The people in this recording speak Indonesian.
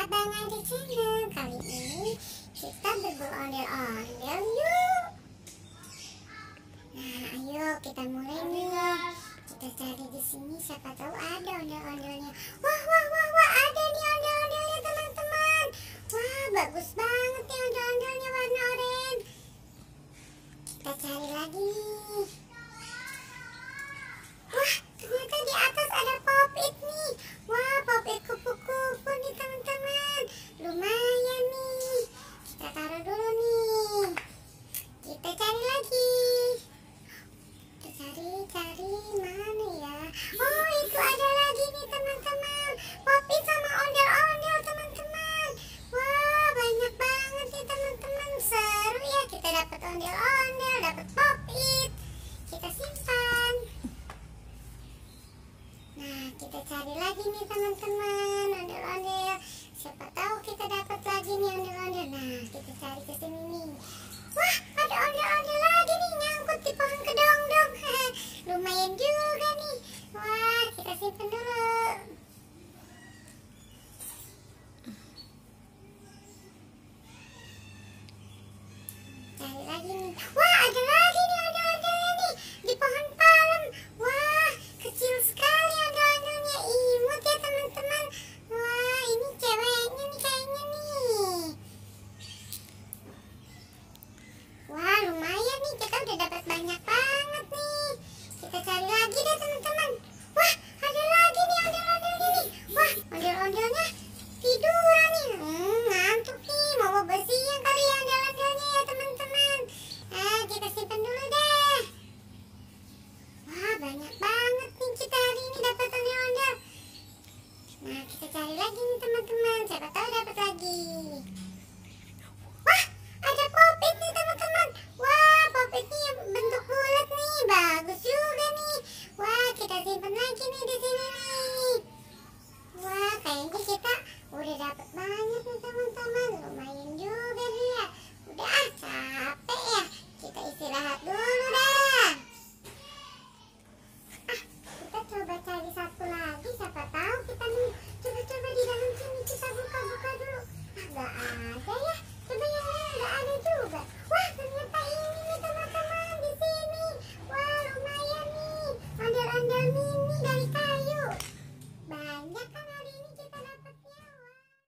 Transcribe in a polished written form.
Abang Ade Channel. Kali ini kita berburu ondel-ondel yuk. Nah, ayo kita mulai nih. Kita cari di sini, siapa tahu ada ondel-ondelnya. Wah, ada nih ondel-ondelnya teman-teman. Wah, bagus banget nih ondel-ondelnya warna oranye. Kita cari lagi nih. Wah, ternyata di atas ada pop-it nih. Wah, pop-it kupu-kupu nih teman-teman. Lumayan nih. Kita taruh dulu nih. Kita cari lagi. Kita cari mana ya? Oh, itu ada lagi nih teman-teman. Pop-it sama ondel-ondel teman-teman. Wah, banyak banget nih teman-teman. Seru ya, kita dapat ondel-ondel, dapat pop-it. Kita simpan. Nah, kita cari lagi nih teman-teman ondel-ondel. Siapa tahu kita dapat lagi nih ondel-ondel. Nah, kita cari ke sini nih. Wah, ada ondel-ondel lagi nih nyangkut di pohon kedong-dong. Lumayan juga nih. Wah, kita simpen dulu. Cari lagi nih. Wah,